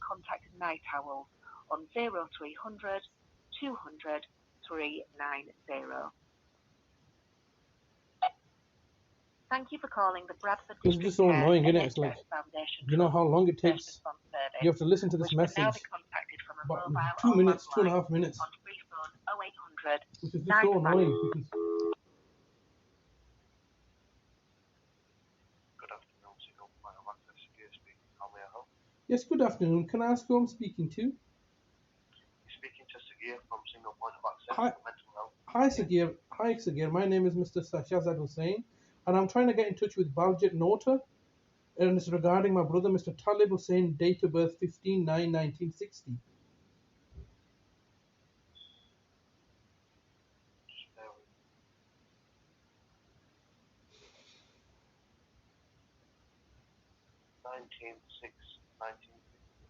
contact Night Owl on 0300 200 390. Thank you for calling the Bradford It's District just so annoying, isn't it? It's NHS like, Foundation you know how long it First takes. Response Service, You have to listen to this which can now message be contacted from a about mobile 2 or minutes, landline 2.5 minutes, on free phone 0800 which is just so annoying. Because Good afternoon, Single Point of Access here speaking. How may I help? yes, good afternoon. Can I ask who I'm speaking to? You're speaking to Sagir from Single Point of Access Hi. for Mental Health. Hi, Sagir. Hi, Sagir. My name is Mr. Shahzad Hussain, and I'm trying to get in touch with Baljit Nota, and it's regarding my brother, Mr. Talib Hussain, date of birth 15/9/1960. Just bear with me. 1960.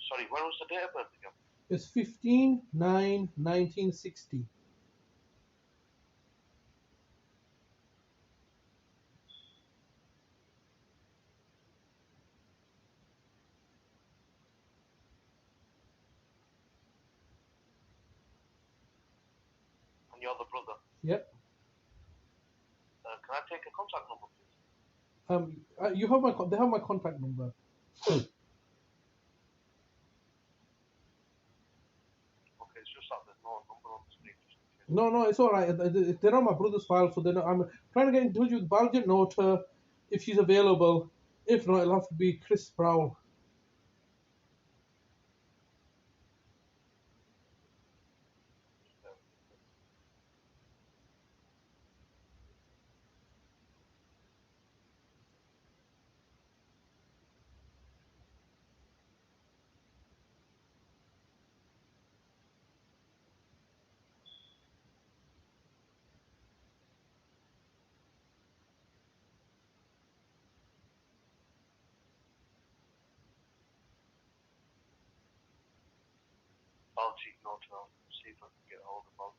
Sorry, where was the date of birth again? It's 15/9/1960. And you're the brother. Yep. Can I take a contact number, please? You have my they have my contact number. Okay, it's just that there's no number on the screen. No, it's all right. They're on my brother's file, so I'm trying to get in touch with Baljit Nota if she's available. If not, it'll have to be Chris Sproul. I'll check note now. See if I can get hold of them.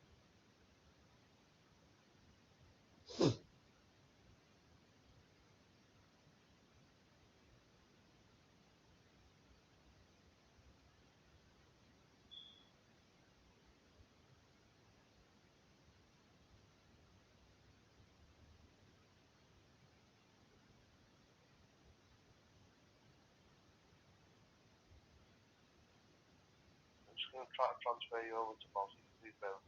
I'm just going to try to transfer you over to Bossy. Please bear with me.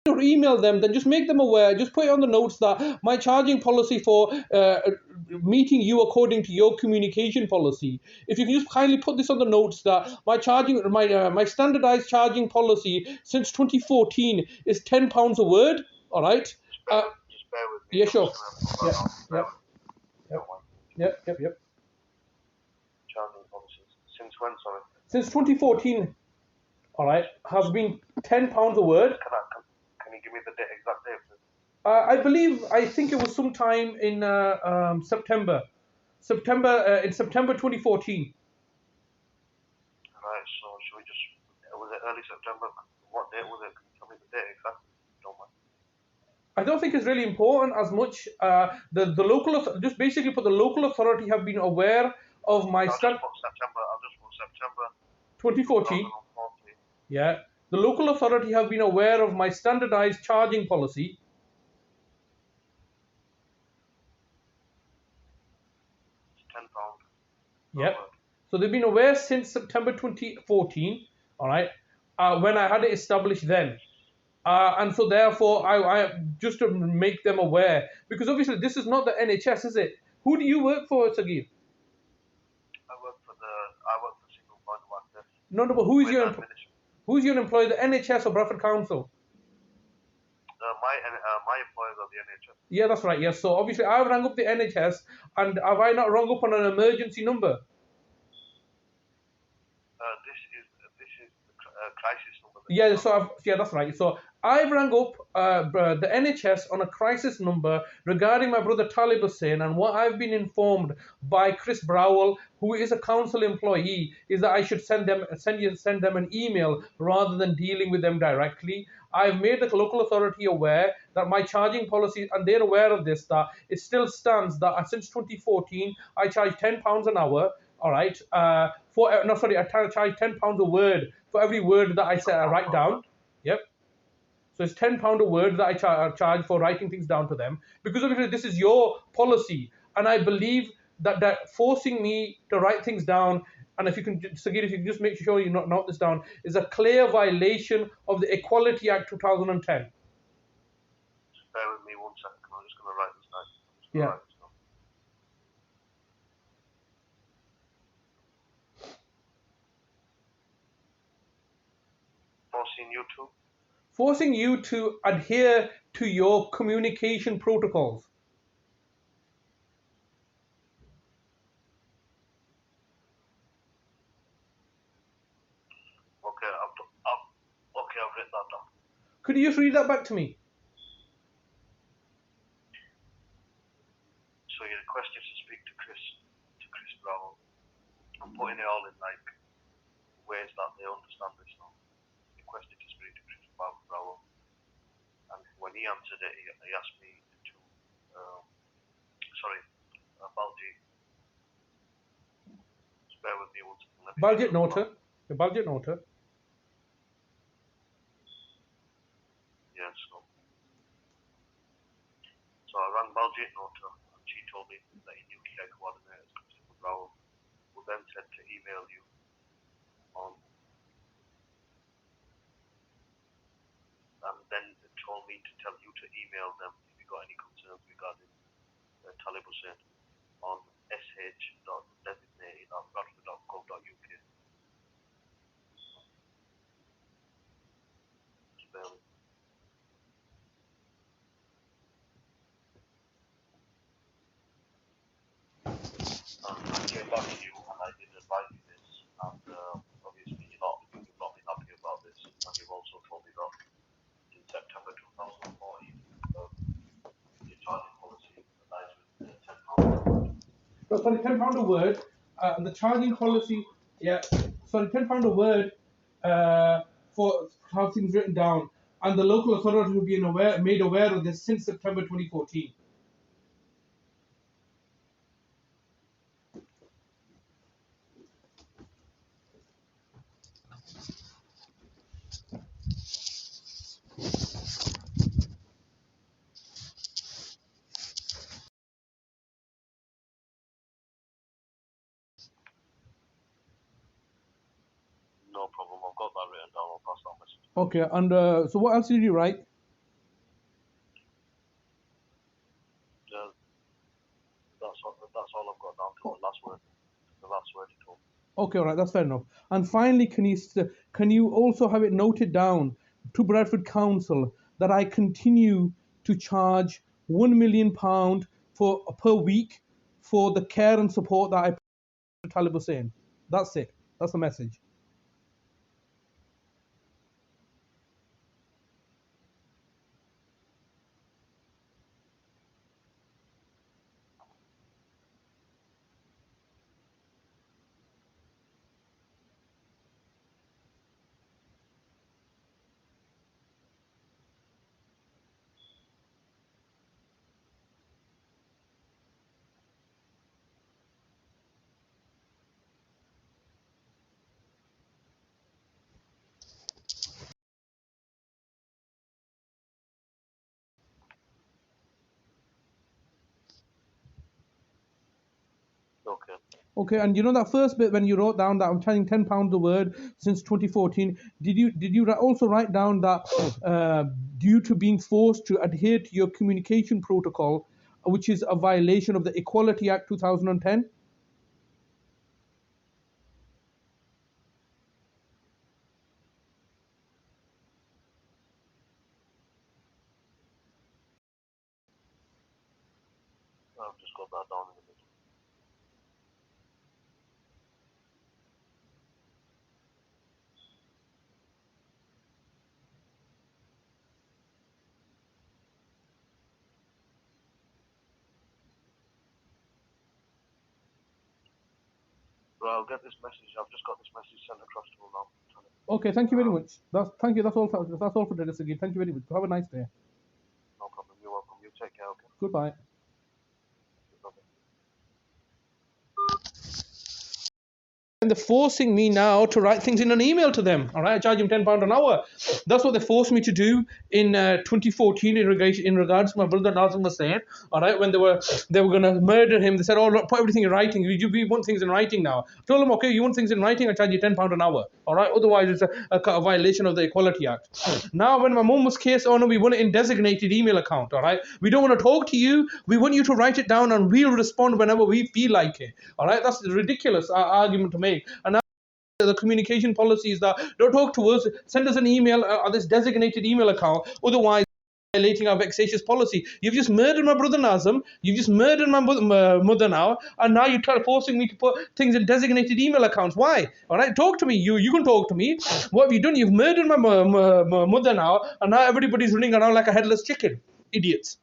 or email them, then just make them aware. Just put it on the notes that my charging policy for meeting you according to your communication policy. If you can just kindly put this on the notes that my standardized charging policy since 2014 is £10 a word. All right. Just bear with me. Yeah, sure. Yep. Charging policies. Since when, sorry? Since 2014. All right, has been £10 a word. Can you give me the exact date, please? I think it was sometime in September. In September 2014. Right, so should we just, was it early September? What date was it? Can you tell me the date exactly? Don't mind. I don't think it's really important as much. The local, just basically put the local authority have been aware of my I'll just put September 2014. 2014. Yeah, the local authority have been aware of my standardized charging policy. It's £10. Yep. So they've been aware since September 2014. All right, when I had it established then. And so therefore, I just to make them aware, because obviously this is not the NHS, is it? Who do you work for, Sagir? I work for single point of access. No, but who's your employer, the NHS or Bradford Council? My employers are the NHS. Yeah, that's right. Yes. So obviously, I've rang up the NHS, and have I not rung up on an emergency number? This is the crisis number. Yeah, that's right. So I've rang up the NHS on a crisis number regarding my brother Talib Hussain, and what I've been informed by Chris Browell, who is a council employee, is that I should send them an email rather than dealing with them directly. I've made the local authority aware that my charging policy, and they're aware of this, that it still stands that since 2014 I charge £10 an hour. All right. I charge £10 a word for every word that I write down. Yep. So it's £10 a word that I charge for writing things down to them, because obviously this is your policy, and I believe that forcing me to write things down, and if you can, Sagir, if you can just make sure you note this down, is a clear violation of the Equality Act 2010. Just bear with me 1 second. I'm just going to write this down. Yeah. Forcing you to adhere to your communication protocols. Okay, I've written that down. Could you just read that back to me? So you requested to speak to Chris Bravo. I'm putting it all in like ways that they understand this now. Requested to speak to Chris Bravo, and when he answered it, he asked me to Balji. Just bear with me 1 second. Budget noter. The budget noter. Yes. So I rang Balji Noter, and she told me that your new care coordinator, Christopher Bravo, who then said to email you on, and then told me to tell you to email them if you got any concerns regarding Talib Hussain on sh.designated@bradford.gov.uk. I came back to you and I did advise you this, and obviously you've not been happy about this, and you've also told me that in September 2014 your charging policy lies with £10 a word. Sorry, £10 a word. The charging policy, £10 a word for how things written down, and the local authority have been made aware of this since September 2014. No problem, I've got that written down, I'll pass that message. Okay, and so what else did you write? Okay, all right, that's fair enough. And finally, can you also have it noted down to Bradford Council that I continue to charge £1 million for per week for the care and support that I provide to Talib Hussein. That's it. That's the message. Okay. Okay, and you know that first bit when you wrote down that I'm charging £10 a word since 2014. Did you also write down that due to being forced to adhere to your communication protocol, which is a violation of the Equality Act 2010? I've just got that down in the middle. Right, I'll get this message. I've just got this message sent across to them now. Okay, thank you very much. Thank you. That's all for today, Sagir. Thank you very much. Have a nice day. No problem. You're welcome. You take care, okay? Goodbye. Bye-bye. And they're forcing me now to write things in an email to them. All right, I charge them £10 an hour. That's what they forced me to do in 2014 in regards to my brother Nazim was saying. All right, when they were gonna murder him, they said, "Oh, look, put everything in writing. We want things in writing now." I told them, "Okay, you want things in writing? I charge you £10 an hour. All right, otherwise it's a violation of the Equality Act." Now, when my mum was case, "Oh no, we want it in designated email account. All right, we don't want to talk to you. We want you to write it down, and we'll respond whenever we feel like it." All right, that's a ridiculous argument to make. And now the communication policy is that don't talk to us, send us an email on this designated email account, otherwise violating our vexatious policy. You've just murdered my brother Nazim, you've just murdered my mother now, and now you're forcing me to put things in designated email accounts. Why? All right, talk to me. You can talk to me. What have you done? You've murdered my mother now, and now everybody's running around like a headless chicken. Idiots.